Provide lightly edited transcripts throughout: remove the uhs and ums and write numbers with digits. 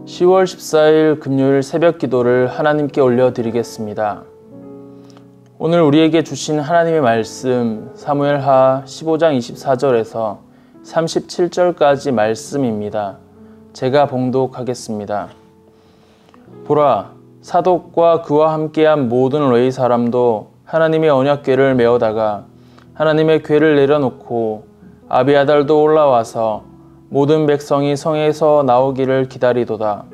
10월 14일 금요일 새벽 기도를 하나님께 올려드리겠습니다. 오늘 우리에게 주신 하나님의 말씀 사무엘하 15장 24절에서 37절까지 말씀입니다. 제가 봉독하겠습니다. 보라, 사독과 그와 함께한 모든 레위 사람도 하나님의 언약궤를 메어다가 하나님의 궤를 내려놓고 아비아달도 올라와서 모든 백성이 성에서 나오기를 기다리도다.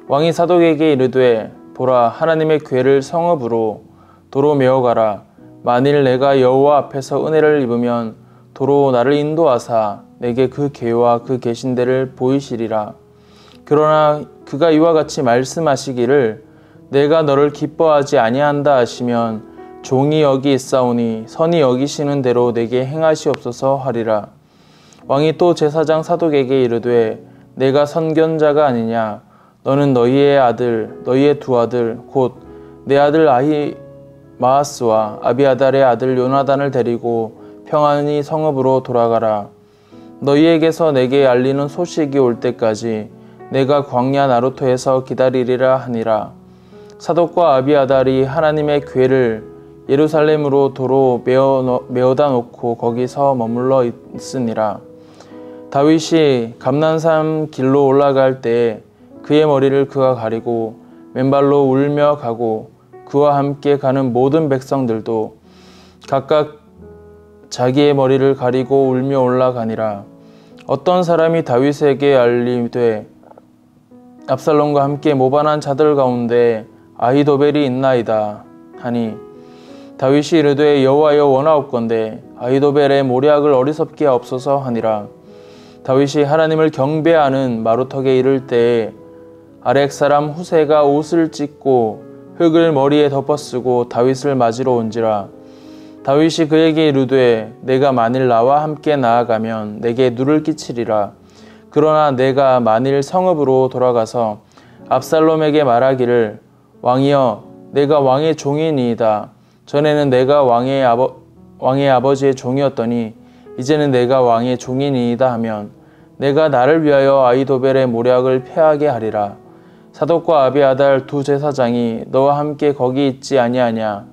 왕이 사독에게 이르되, 보라, 하나님의 궤를 성읍으로 도로 메어가라. 만일 내가 여호와 앞에서 은혜를 입으면 도로 나를 인도하사 내게 그 궤와 그 계신대를 보이시리라. 그러나 그가 이와 같이 말씀하시기를 내가 너를 기뻐하지 아니한다 하시면 종이 여기 있사오니 선이 여기시는 대로 내게 행하시옵소서 하리라. 왕이 또 제사장 사독에게 이르되, 내가 선견자가 아니냐? 너는 너희의 아들, 너희의 두 아들, 곧 내 아들 아히마아스와 아비아달의 아들 요나단을 데리고 평안히 성읍으로 돌아가라. 너희에게서 내게 알리는 소식이 올 때까지 내가 광야 나루토에서 기다리리라 하니라. 사독과 아비아달이 하나님의 궤를 예루살렘으로 도로 메어다 놓고 거기서 머물러 있으니라. 다윗이 감난산 길로 올라갈 때 그의 머리를 그가 가리고 맨발로 울며 가고 그와 함께 가는 모든 백성들도 각각 자기의 머리를 가리고 울며 올라가니라. 어떤 사람이 다윗에게 알리되, 압살롬과 함께 모반한 자들 가운데 아히도벨이 있나이다 하니, 다윗이 이르되, 여호와여 원하옵건대 아히도벨의 모략을 어리석게 하옵소서 하니라. 다윗이 하나님을 경배하는 마루턱에 이를 때에 아렉 사람 후세가 옷을 찢고 흙을 머리에 덮어쓰고 다윗을 맞으러 온지라. 다윗이 그에게 이르되, 내가 만일 나와 함께 나아가면 내게 누를 끼치리라. 그러나 내가 만일 성읍으로 돌아가서 압살롬에게 말하기를, 왕이여, 내가 왕의 종이니이다. 전에는 내가 왕의 아버지의 종이었더니 이제는 내가 왕의 종이니이다 하면 내가 나를 위하여 아히도벨의 모략을 패하게 하리라. 사독과 아비아달 두 제사장이 너와 함께 거기 있지 아니하냐?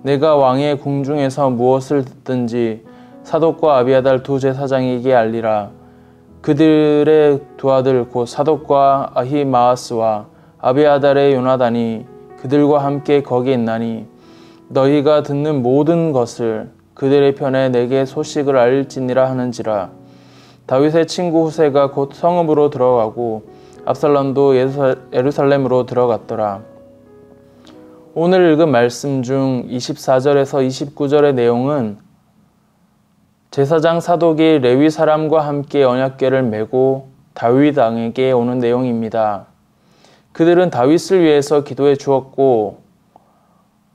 내가 왕의 궁중에서 무엇을 듣든지 사독과 아비아달 두 제사장에게 알리라. 그들의 두 아들 곧 사독과 아히마아스와 아비아달의 요나단이 그들과 함께 거기 있나니 너희가 듣는 모든 것을 그들의 편에 내게 소식을 알릴지니라 하는지라. 다윗의 친구 후세가 곧 성읍으로 들어가고 압살롬도 예루살렘으로 들어갔더라. 오늘 읽은 말씀 중 24절에서 29절의 내용은 제사장 사독이 레위 사람과 함께 언약궤를 메고 다윗 왕에게 오는 내용입니다. 그들은 다윗을 위해서 기도해 주었고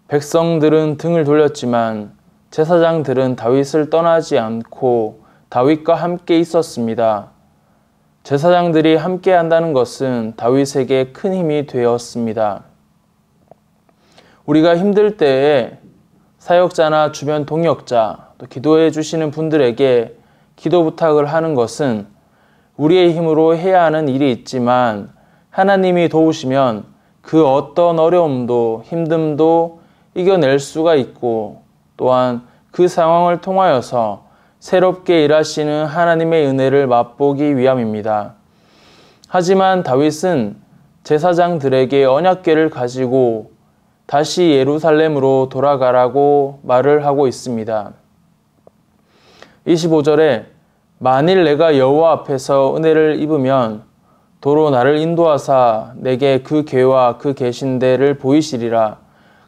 백성들은 등을 돌렸지만 제사장들은 다윗을 떠나지 않고 다윗과 함께 있었습니다. 제사장들이 함께 한다는 것은 다윗에게 큰 힘이 되었습니다. 우리가 힘들 때에 사역자나 주변 동역자, 또 기도해 주시는 분들에게 기도 부탁을 하는 것은 우리의 힘으로 해야 하는 일이 있지만 하나님이 도우시면 그 어떤 어려움도 힘듦도 이겨낼 수가 있고 또한 그 상황을 통하여서 새롭게 일하시는 하나님의 은혜를 맛보기 위함입니다. 하지만 다윗은 제사장들에게 언약궤를 가지고 다시 예루살렘으로 돌아가라고 말을 하고 있습니다. 25절에 만일 내가 여호와 앞에서 은혜를 입으면 도로 나를 인도하사 내게 그 궤와 그 계신대를 보이시리라.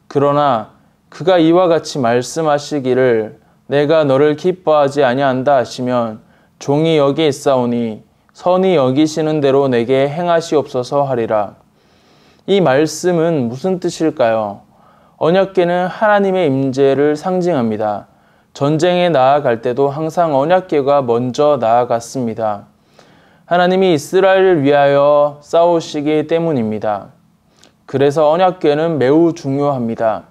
그러나 그가 이와 같이 말씀하시기를 내가 너를 기뻐하지 아니한다 하시면 종이 여기 있사오니 선이 여기시는 대로 내게 행하시옵소서 하리라. 이 말씀은 무슨 뜻일까요? 언약궤는 하나님의 임재를 상징합니다. 전쟁에 나아갈 때도 항상 언약궤가 먼저 나아갔습니다. 하나님이 이스라엘을 위하여 싸우시기 때문입니다. 그래서 언약궤는 매우 중요합니다.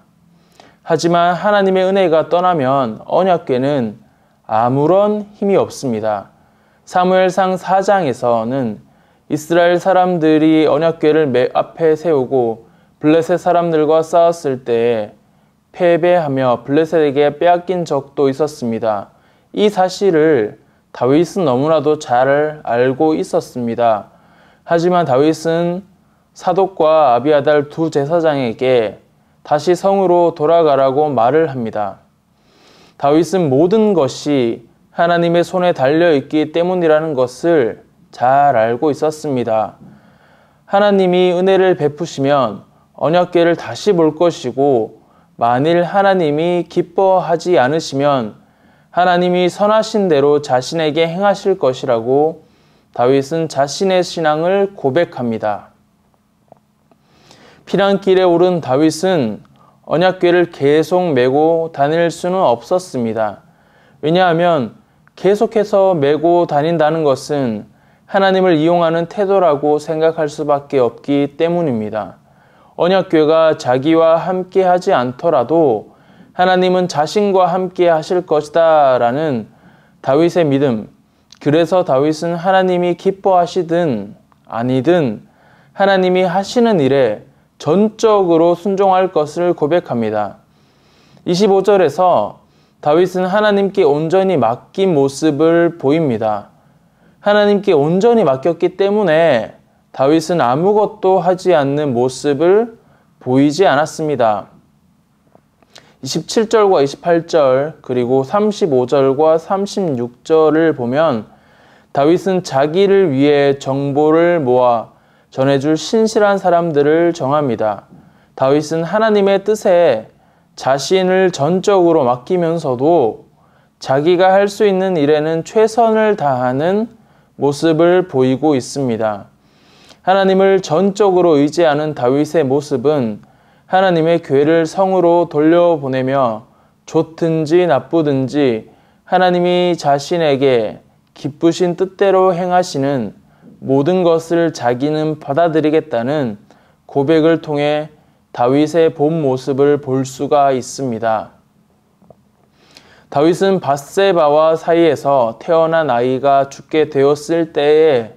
하지만 하나님의 은혜가 떠나면 언약궤는 아무런 힘이 없습니다. 사무엘상 4장에서는 이스라엘 사람들이 언약궤를 앞에 세우고 블레셋 사람들과 싸웠을 때에 패배하며 블레셋에게 빼앗긴 적도 있었습니다. 이 사실을 다윗은 너무나도 잘 알고 있었습니다. 하지만 다윗은 사독과 아비아달 두 제사장에게 다시 성으로 돌아가라고 말을 합니다. 다윗은 모든 것이 하나님의 손에 달려있기 때문이라는 것을 잘 알고 있었습니다. 하나님이 은혜를 베푸시면 언약궤를 다시 볼 것이고, 만일 하나님이 기뻐하지 않으시면 하나님이 선하신 대로 자신에게 행하실 것이라고 다윗은 자신의 신앙을 고백합니다. 피난길에 오른 다윗은 언약궤를 계속 메고 다닐 수는 없었습니다. 왜냐하면 계속해서 메고 다닌다는 것은 하나님을 이용하는 태도라고 생각할 수밖에 없기 때문입니다. 언약궤가 자기와 함께 하지 않더라도 하나님은 자신과 함께 하실 것이다 라는 다윗의 믿음, 그래서 다윗은 하나님이 기뻐하시든 아니든 하나님이 하시는 일에 전적으로 순종할 것을 고백합니다. 25절에서 다윗은 하나님께 온전히 맡긴 모습을 보입니다. 하나님께 온전히 맡겼기 때문에 다윗은 아무것도 하지 않는 모습을 보이지 않았습니다. 27절과 28절 그리고 35절과 36절을 보면 다윗은 자기를 위해 정보를 모아 전해줄 신실한 사람들을 정합니다. 다윗은 하나님의 뜻에 자신을 전적으로 맡기면서도 자기가 할 수 있는 일에는 최선을 다하는 모습을 보이고 있습니다. 하나님을 전적으로 의지하는 다윗의 모습은 하나님의 궤를 성으로 돌려보내며 좋든지 나쁘든지 하나님이 자신에게 기쁘신 뜻대로 행하시는 모든 것을 자기는 받아들이겠다는 고백을 통해 다윗의 본 모습을 볼 수가 있습니다. 다윗은 밧세바와 사이에서 태어난 아이가 죽게 되었을 때에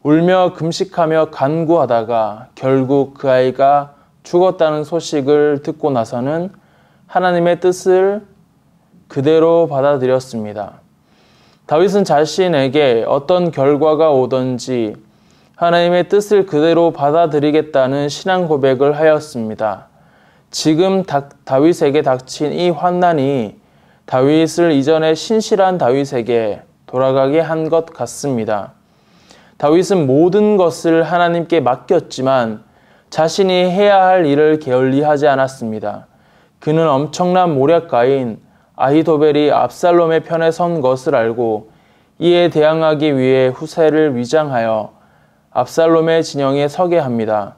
울며 금식하며 간구하다가 결국 그 아이가 죽었다는 소식을 듣고 나서는 하나님의 뜻을 그대로 받아들였습니다. 다윗은 자신에게 어떤 결과가 오든지 하나님의 뜻을 그대로 받아들이겠다는 신앙 고백을 하였습니다. 지금 다윗에게 닥친 이 환난이 다윗을 이전에 신실한 다윗에게 돌아가게 한 것 같습니다. 다윗은 모든 것을 하나님께 맡겼지만 자신이 해야 할 일을 게을리하지 않았습니다. 그는 엄청난 모략가인 아히도벨이 압살롬의 편에 선 것을 알고 이에 대항하기 위해 후세를 위장하여 압살롬의 진영에 서게 합니다.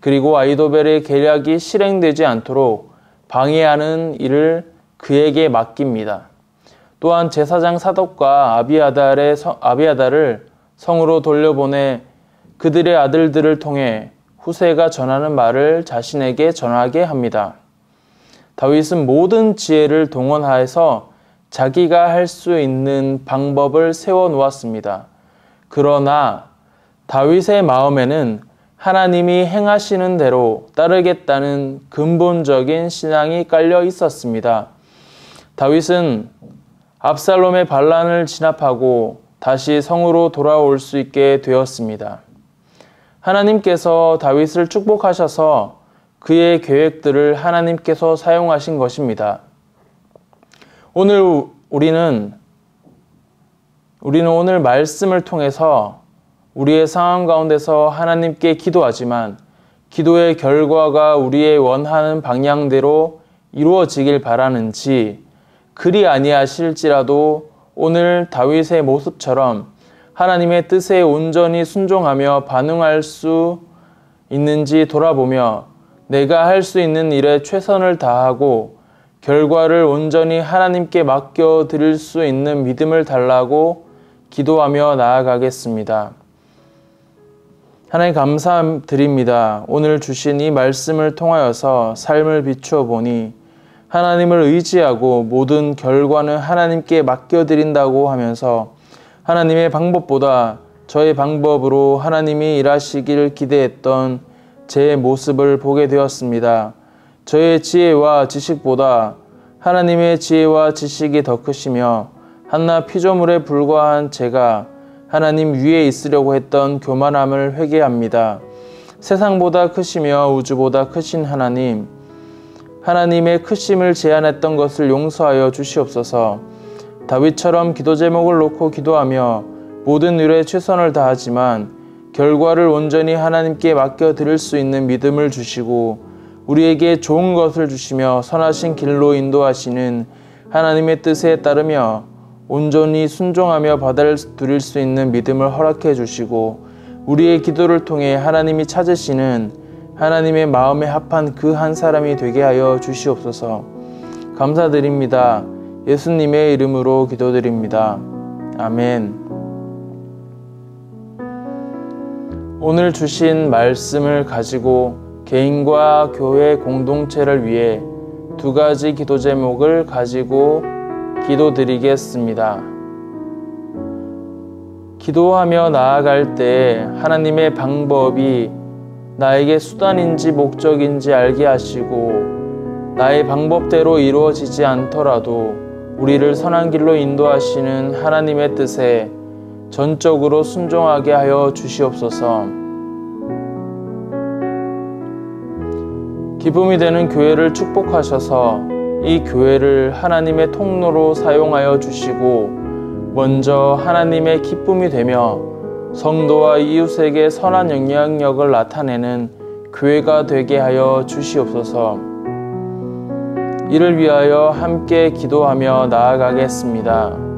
그리고 아히도벨의 계략이 실행되지 않도록 방해하는 일을 그에게 맡깁니다. 또한 제사장 사독과 아비아달을 성으로 돌려보내 그들의 아들들을 통해 후세가 전하는 말을 자신에게 전하게 합니다. 다윗은 모든 지혜를 동원하여서 자기가 할 수 있는 방법을 세워 놓았습니다. 그러나 다윗의 마음에는 하나님이 행하시는 대로 따르겠다는 근본적인 신앙이 깔려 있었습니다. 다윗은 압살롬의 반란을 진압하고 다시 성으로 돌아올 수 있게 되었습니다. 하나님께서 다윗을 축복하셔서 그의 계획들을 하나님께서 사용하신 것입니다. 우리는 오늘 말씀을 통해서 우리의 상황 가운데서 하나님께 기도하지만 기도의 결과가 우리의 원하는 방향대로 이루어지길 바라는지, 그리 아니하실지라도 오늘 다윗의 모습처럼 하나님의 뜻에 온전히 순종하며 반응할 수 있는지 돌아보며 내가 할 수 있는 일에 최선을 다하고 결과를 온전히 하나님께 맡겨드릴 수 있는 믿음을 달라고 기도하며 나아가겠습니다. 하나님 감사드립니다. 오늘 주신 이 말씀을 통하여서 삶을 비추어 보니 하나님을 의지하고 모든 결과는 하나님께 맡겨드린다고 하면서 하나님의 방법보다 저의 방법으로 하나님이 일하시길 기대했던 제 모습을 보게 되었습니다. 저의 지혜와 지식보다 하나님의 지혜와 지식이 더 크시며 한낱 피조물에 불과한 제가 하나님 위에 있으려고 했던 교만함을 회개합니다. 세상보다 크시며 우주보다 크신 하나님, 하나님의 크심을 제한했던 것을 용서하여 주시옵소서. 다윗처럼 기도 제목을 놓고 기도하며 모든 일에 최선을 다하지만 결과를 온전히 하나님께 맡겨드릴 수 있는 믿음을 주시고 우리에게 좋은 것을 주시며 선하신 길로 인도하시는 하나님의 뜻에 따르며 온전히 순종하며 받아들일 수 있는 믿음을 허락해 주시고 우리의 기도를 통해 하나님이 찾으시는 하나님의 마음에 합한 그 한 사람이 되게 하여 주시옵소서. 감사드립니다. 예수님의 이름으로 기도드립니다. 아멘. 오늘 주신 말씀을 가지고 개인과 교회 공동체를 위해 두 가지 기도 제목을 가지고 기도드리겠습니다. 기도하며 나아갈 때 하나님의 방법이 나에게 수단인지 목적인지 알게 하시고 나의 방법대로 이루어지지 않더라도 우리를 선한 길로 인도하시는 하나님의 뜻에 전적으로 순종하게 하여 주시옵소서. 기쁨이 되는 교회를 축복하셔서 이 교회를 하나님의 통로로 사용하여 주시고 먼저 하나님의 기쁨이 되며 성도와 이웃에게 선한 영향력을 나타내는 교회가 되게 하여 주시옵소서. 이를 위하여 함께 기도하며 나아가겠습니다.